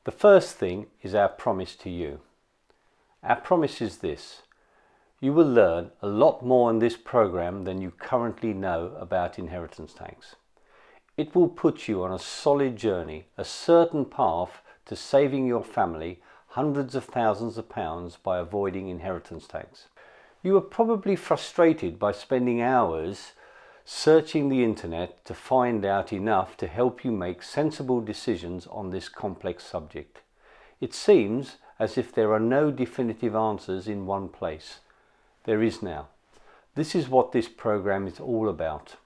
The first thing is our promise to you. Our promise is this: you will learn a lot more in this program than you currently know about inheritance tax. It will put you on a solid journey, a certain path to saving your family hundreds of thousands of pounds by avoiding inheritance tax. You are probably frustrated by spending hours searching the internet to find out enough to help you make sensible decisions on this complex subject. It seems as if there are no definitive answers in one place. There is now. This is what this program is all about.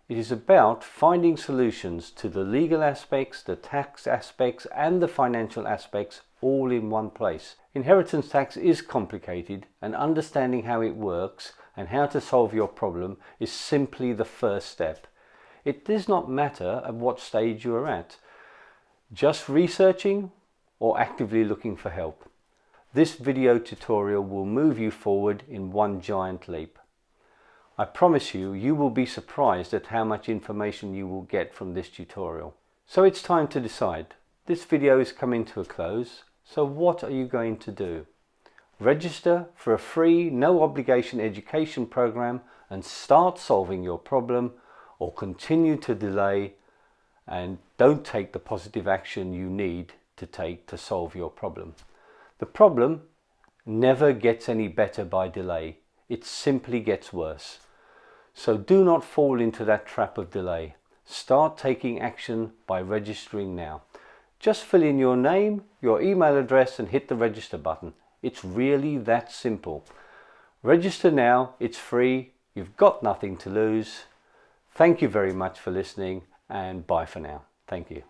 It is about finding solutions to the legal aspects, the tax aspects and the financial aspects all in one place. Inheritance tax is complicated, and understanding how it works and how to solve your problem is simply the first step. It does not matter at what stage you are at, just researching or actively looking for help. This video tutorial will move you forward in one giant leap. I promise you, you will be surprised at how much information you will get from this tutorial. So it's time to decide. This video is coming to a close, so what are you going to do? Register for a free, no obligation education program and start solving your problem, or continue to delay and don't take the positive action you need to take to solve your problem. The problem never gets any better by delay. It simply gets worse. So do not fall into that trap of delay. Start taking action by registering now. Just fill in your name, your email address and hit the register button. It's really that simple. Register now, it's free, you've got nothing to lose. Thank you very much for listening, and bye for now. Thank you.